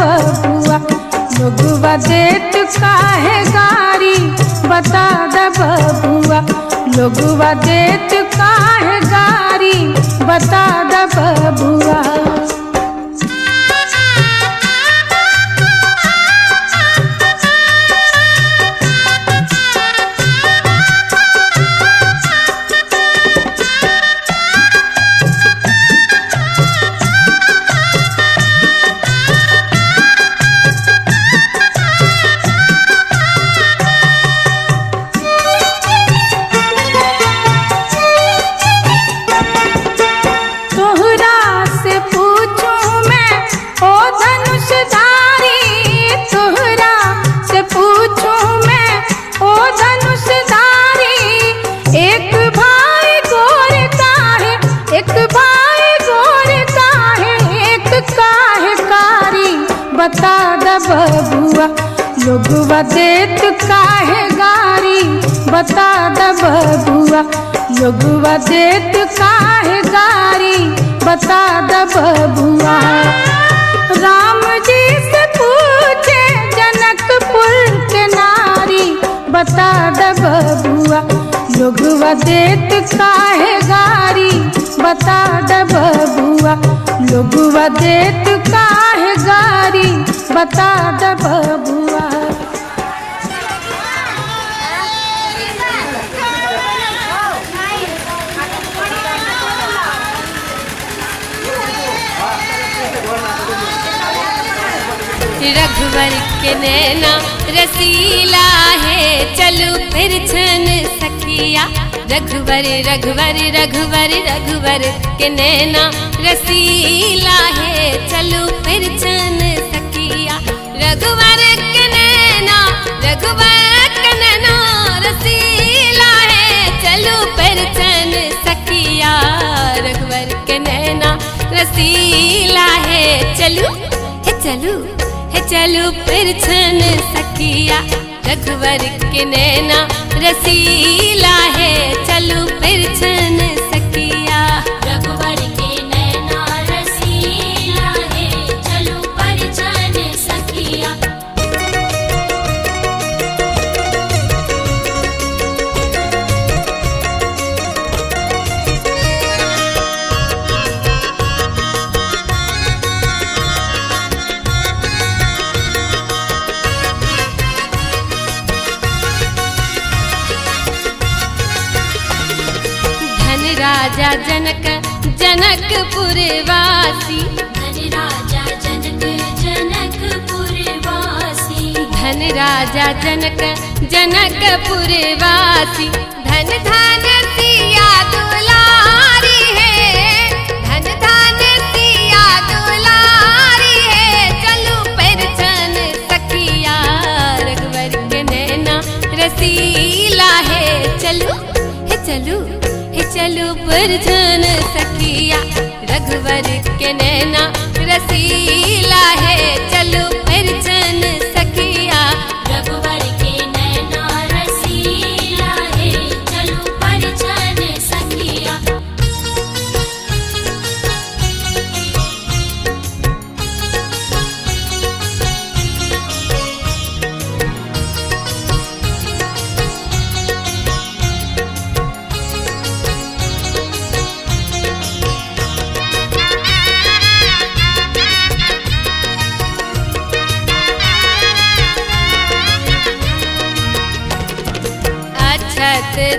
बबुआ लोगवा देत काहे गारी बता द बबुआ लोगवा देत काहे गारी बता द बबुआ। बता द बबुआ लोगवा देत काहे गारी बता द बबुआ लोगवा देत काहे गारी बता द बबुआ। राम जी से पूछे जनकपुर के नारी बता द बबुआ लोगवा देत काहे गारी बता द बबुआ लोगवा देत काहे गारी बता द बबुआ। रघुवर के नैना रसीला है चलो फिर छन सखिया रघुवर रघुवर रघुवर रघुवर के नैना रसीला है चलो फिर छन सखिया रघुवर के नैना रसीला है चलो फिर छन सखिया रघुवर के नैना रसीला है चलो चलो फिर छन सखिया रघुवर के नैना रसीला है चलो फिर छन सखिया रघुवर के नैना रसीला है चलो फिर छन सखिया। राजा जनक जनकपुर वासी धन राजा जनक जनकपुर वासी धन राजा जनक जनकपुर वासी धन धन सिया दुलारी है धन धन सिया दुलारी है चलो फिर छन सखिया रघुवर के नैना रसीला है चलो फिर छन सखिया रघुवर के नैना रसीला है चलो फिर छन सखिया रघुवर के नैना रसीला है चलो फिर छन सखिया।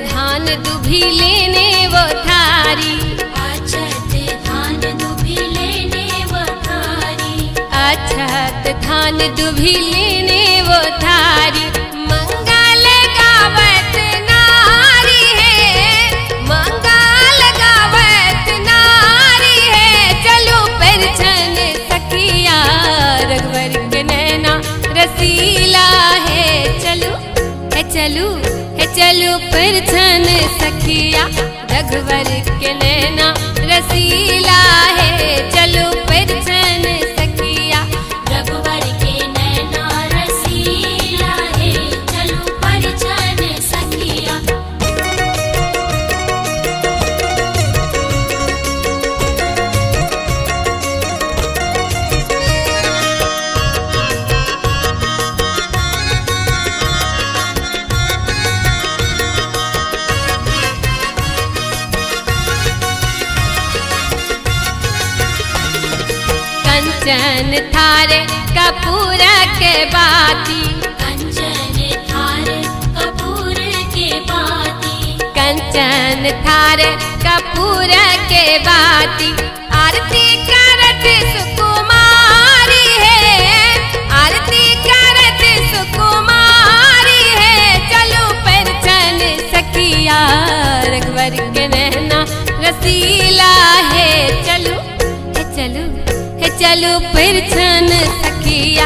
धान दुभी लेने वो थारी अछत धान दुभी लेने वो थारी अछत धान दुभी लेने वो थारी मंगल गावत नारी है मंगल गावत नारी है चलो फिर छन सखिया रघुवर के नैना रसीला है चलो फिर छन सखिया रघुवर के नैना रसीला है चलो फिर छन सखिया रघुवर के नैना रसीला है चलो फिर छन सखिया। कंचन थारे कपूर के बाती, कंचन थार कपूर के बाती, कंचन थारे कपूर के बाती। आरती करत सुकुमारी है, आरती करत सुकुमारी है। चलो परछन सखिया रघुवर के नैना रसीला है। चलो है चलो है चलो परछन सखिया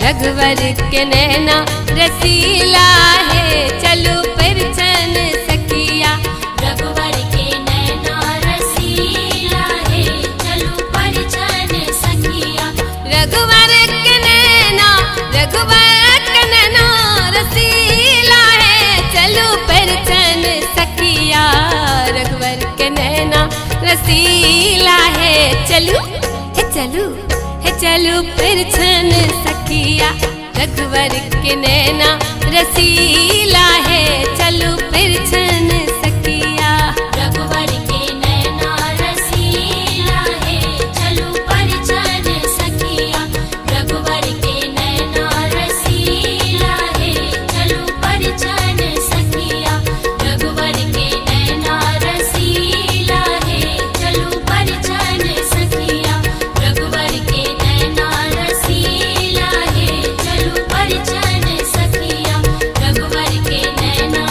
रघुवर के नैना रसीला है। चलो परछन सखिया रघुवर के नैना रसीला है। चलो परछन सखिया रघुवर के नैना, रघुवर के नैना रसीला है। चलो परछन सखिया रघुवर के नैना रसीला है। चलो है चलो है चलो परछन सखिया रघुवर के नैना रसीला है। चलो परछन सखिया रघुवर के नैना रसीला है। चलो परछन सखिया रघुवर के नैना रसीला है। चलो परछन सखिया रघुवर के नैना रसीला है। चलो परछन सखिया रघुवर के नैना रसीला है। चलो परछन सखिया रघुवर के नैना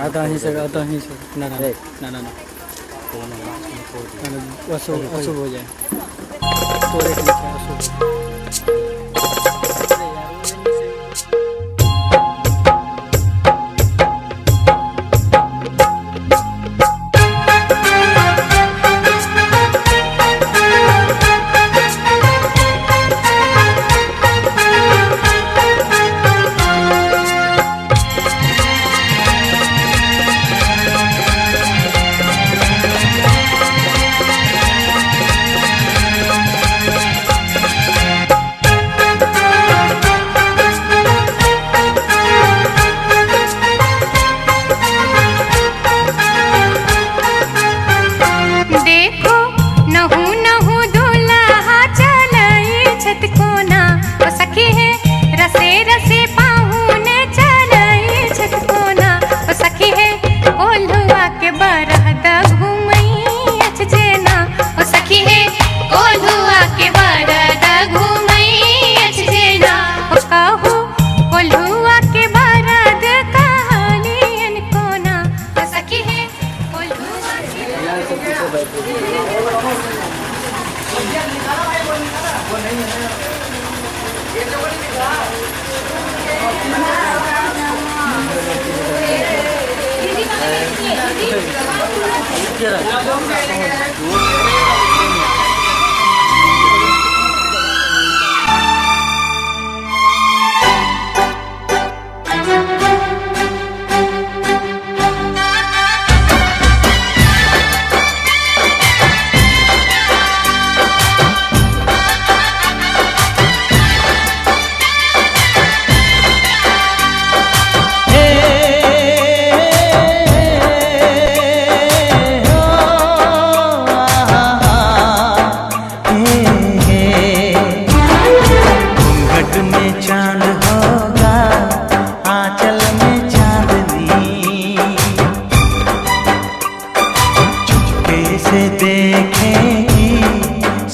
आता ही से ना ना ना ना अशुभ हो जाए तो एक अशुभ।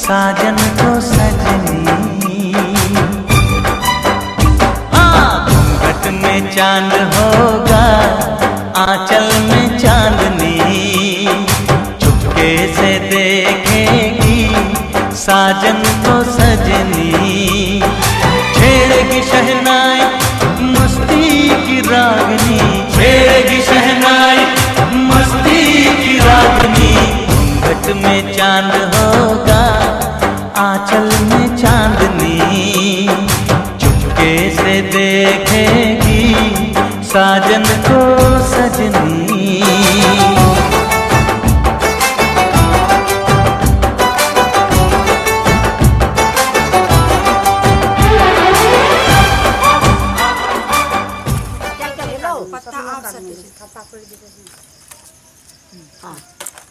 साजन को सजनी, घूंघट में चांद होगा आंचल में चांदनी, चुपके से देखेगी साजन को सजनी। छेड़ेगी शहनाई मस्ती की रागनी, छेड़ेगी शहनाई मस्ती की रागनी। घूंघट में चांद होगा आंचल में चांदनी, चुपके से देखेगी साजन को सजनी।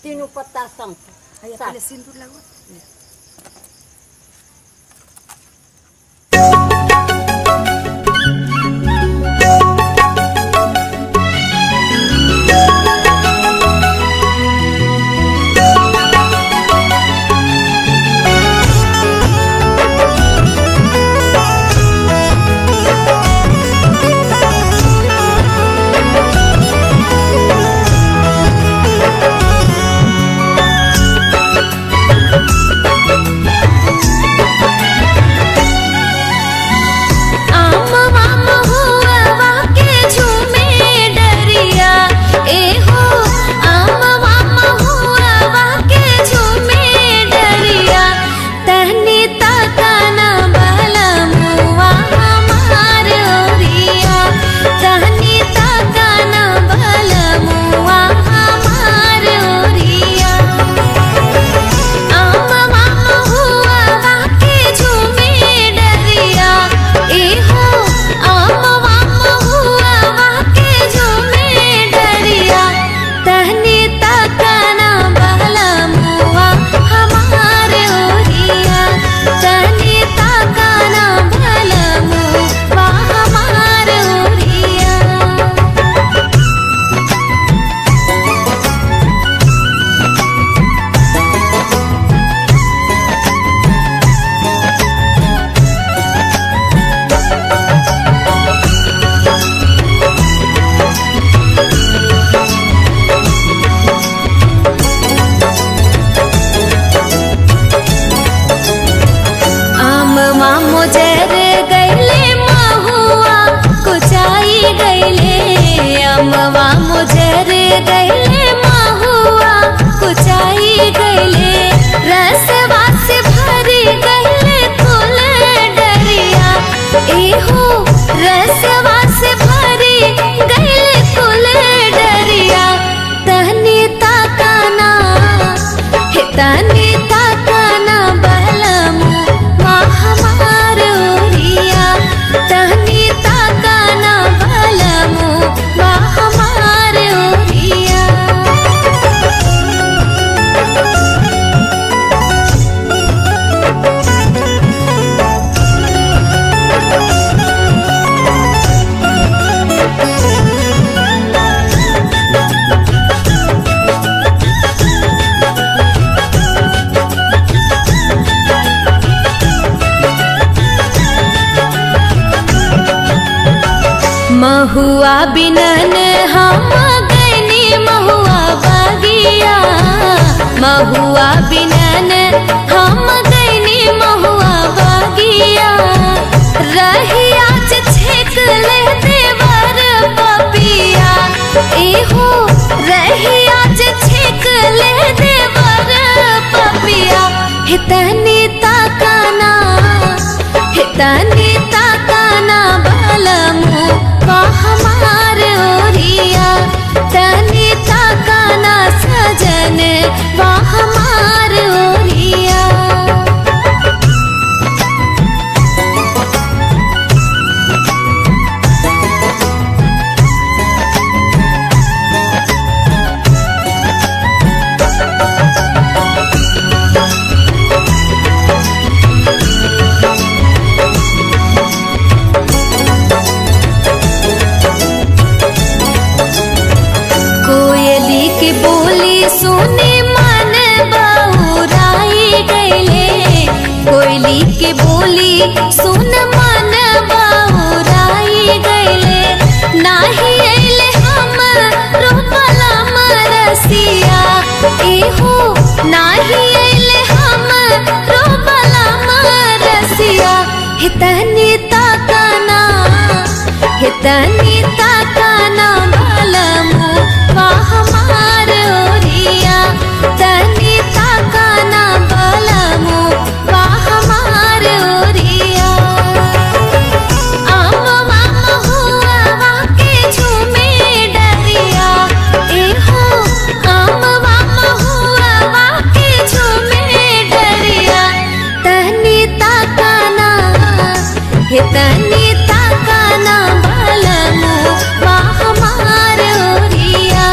तीनों पत्ता संग पहले सिंदूर लगवा। मोजर गैले महुआ कुचाई गैले अमवा मोजर गैले महुआ कुचाई गैले रसवा से भरी गैले कुल डरिया एहो रसवा से भरी गैले कुल डरिया तहनी ताकाना हे तहनी ताकाना बलमु हमार ओरिया तहनी ताकाना बलमु हमार ओरिया महुआ बिनन हम गैनी महुआ बगिया महुआ बिनन हम गैनी महुआ बगिया रहिया छेक ले देवर पपिया एहो रहिया छेक ले देवर पपिया हितनी ताकाना बलमु हमार ओरिया तनी ताकाना सजन हमार ओरिया कोयली की बोली सुनी मन बहुराई गैले कोयली की बोली सुन मन बहुराई गैले नाही अइले हम रोपला मरसिया एहो नाही अइले हम रोपला मरसिया हितनी ताकाना बलमु हमार ओरिया तनी ताकाना बलमु हमार ओरिया अमवा महुआ के झूमे डरिया एहो अमवा महुआ के झूमे डरिया तनी ताकाना बलमु हमार ओरिया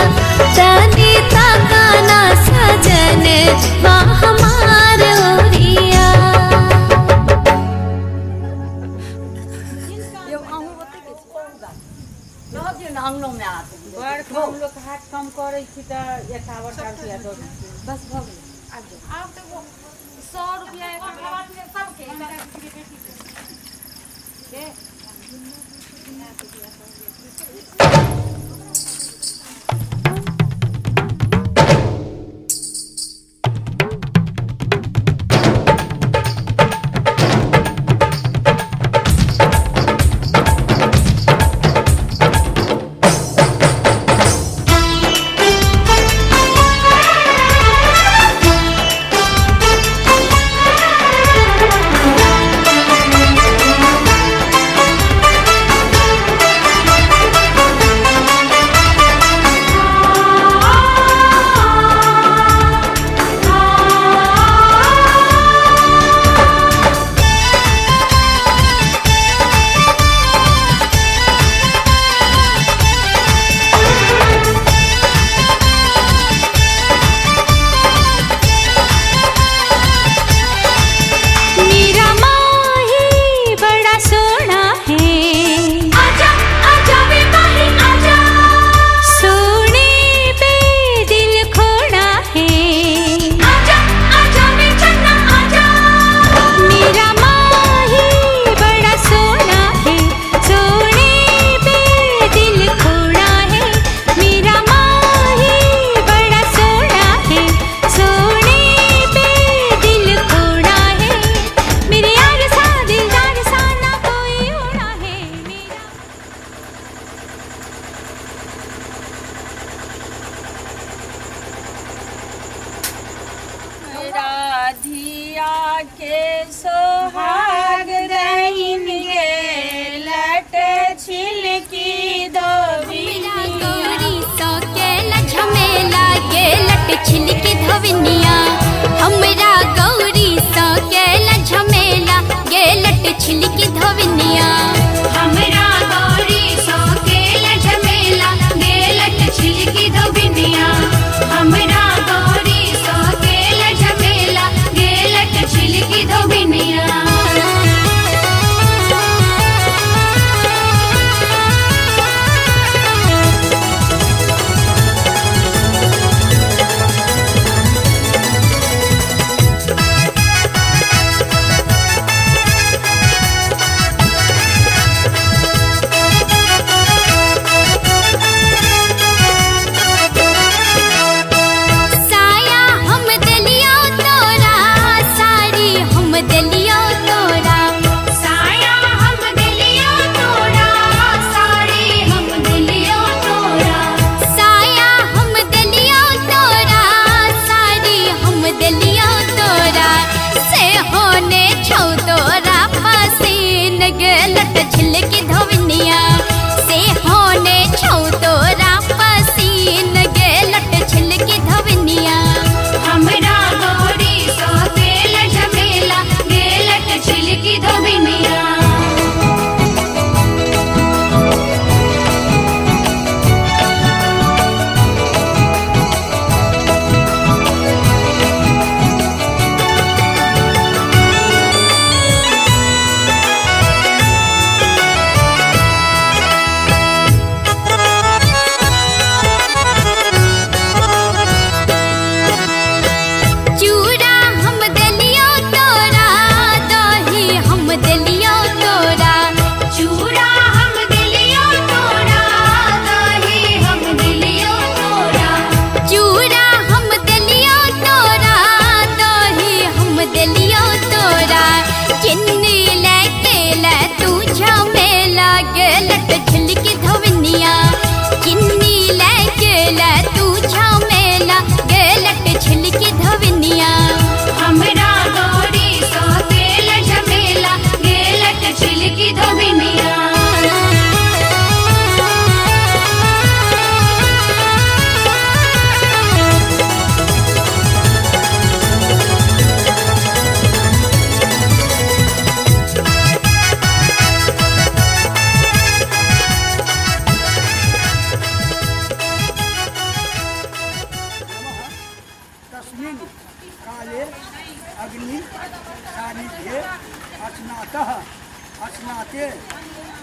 तनी ताकाना सजन हमार ओरिया बड़ कम लोग हाथ कम करे छी त 51 रुपया दो बस भ गेल आब तो 100 रुपया सबके जिया के सोहाग दहिन गे लट छिलकी दो गौरी सो केला झमेला गे लट छिलकी धोबिनिया हमरा गौरी सो केला झमेला गे लट छिलकी धोबिनिया हमरा गौरी सो केला झमेला गे लट छिलकी धोबिनिया हमरा गौरी सो केला झमेला गे लट छिलकी धोबिनिया साया हम दलियो तोरा साड़ी हम दलियो तोरा साया हम दलियो तोरा साड़ी हम दलियो तोरा साया हम दलियो तोरा साड़ी हम दलियो तोरा से होने छौ तोरा पसीन गे लट छिलकी धोबिनिया से होने छौ तोरा पसीन गे लट छिलकी धोबिनिया हमरा गौरी सो तेल झमेला गे लट छिलकी धोबिनिया चूड़ा हम दलियो तोरा दही हम दलियो तोरा चूड़ा हम दलियो तोरा दही हम दलियो तोरा चूड़ा हम दलियो तोरा दही हम दलियो तोरा चिन्नी लेके ले तू झमेला गे लट छिलकी धोबिनिया चिन्नी लेके ले तू झमेला गे लट छिलकी धोबिनिया हमरा गौरी सो तेल झमेला गे लट छिलकी धोबिनिया तस्मिन् काले अग्नि सानिध्ये अस्नातः अस्नाते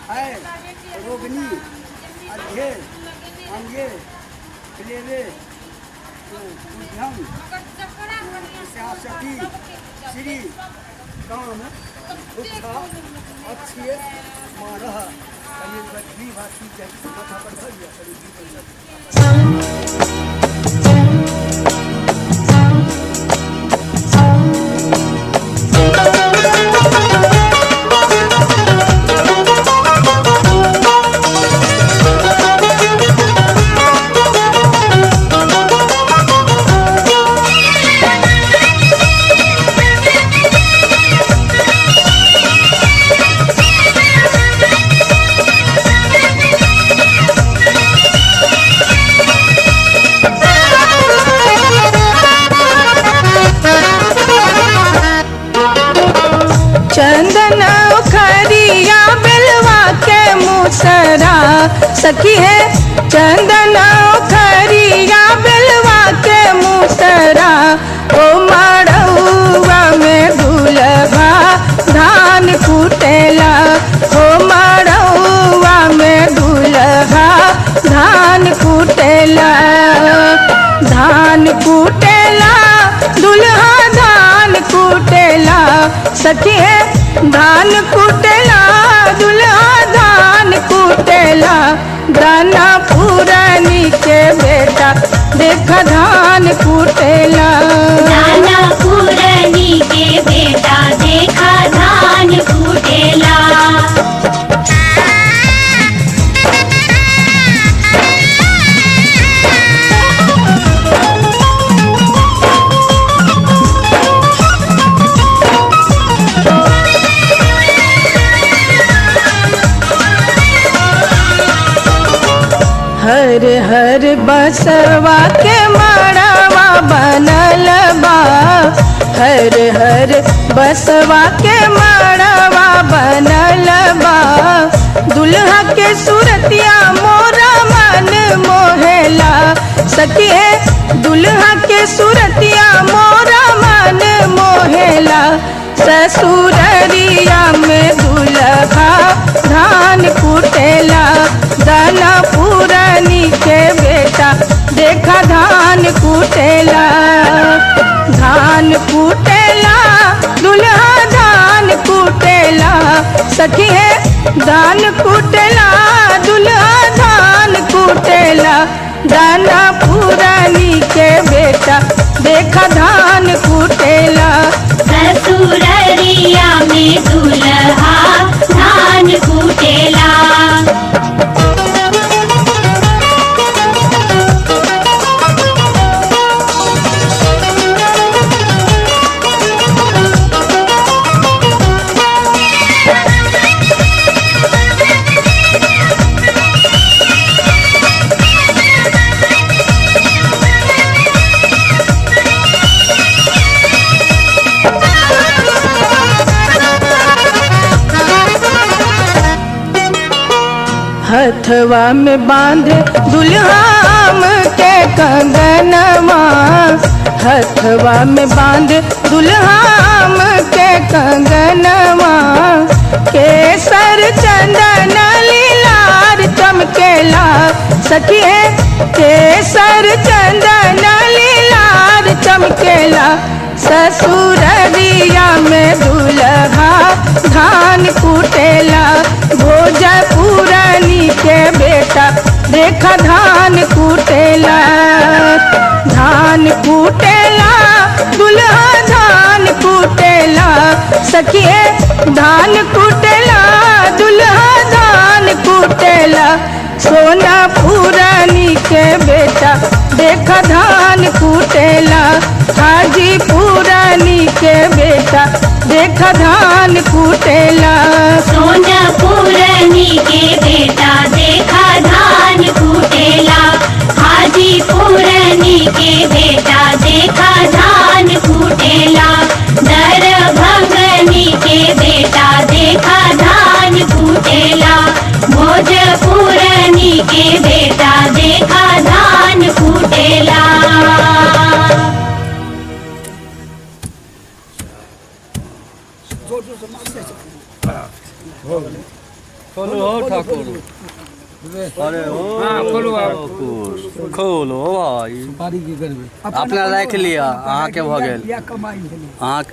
है रोगिणी अध्ये अंगे क्लेवे बुद्धं शासकी श्री काम दुःख अक्षय मानः कलियुगी भाषी जैसे माथा पर धर लिया कलियुगी पर चंदन खरिया बिलवा के मुसरा सखी है चंदन खरिया बिलवा के मुसरा ओ मड़ुआ में दुलभा धान कुटेला ओ मड़ुआ में दुलभा धान कुटेला धान कुटेला दुल्हा धान कुटेला सखी है धान कुटेला दुल्हा धान कुटेला दाना पुरानी के बेटा देखा धान कुटेला नाना पुरानी के बेटा देखा धान कुटेला हर हर बसवा के मड़वा बनल बा, हर हर बसवा के मड़वा बनल बा। दुल्हा के सूरतिया मोरा मन मोहेला, सखी है दुल्हा के सूरतिया मोरा मन मोहेला। ससुररिया में दुल्हा धान कुटेला, दाना पुरानी के बेटा देखा धान कुटेला। धान कुटेला दुल्हा धान कुटेला, सखी है धान कुटेला दुल्हा धान कुटेला। दाना पुरानी के बेटा देखा धान कुटेला। ससुररिया में दुल्हा धान कुटेला। हथवा में बांधे दुल्हाम के कंगनवा, हथवा में बांधे दुल्हाम के कंगनवा। केसर चंदन लीलार चमकेला, सखी है केसर चंदन लीलार चमकेला। ससुररिया में दुल्हा धान कुटेला, भोजपुरानी के बेटा देखा धान कुटेला। धान कुटेला दुल्हा धान कुटेला, सखी है धान कुटेला दुल्हा धान कुटेला। सोना पुरानी के बेटा देखा धान कुटेला, हाजी पुरानी के बेटा देखा धान कुटेला। सोना पुरानी के बेटा देखा धान कुटेला, हाजी पुरानी के बेटा देखा धान कुटेला। दरभंगनी के बेटा देखा धान कुटेला, भोजपुरानी के बेटा देखा धान कुटेला। खोलो हो ठाकुर, अरे ओ ठाकुर खोलो भाई, सुपारी की करबे अपना राख लिया, अहाँ के भ गेल, अहाँ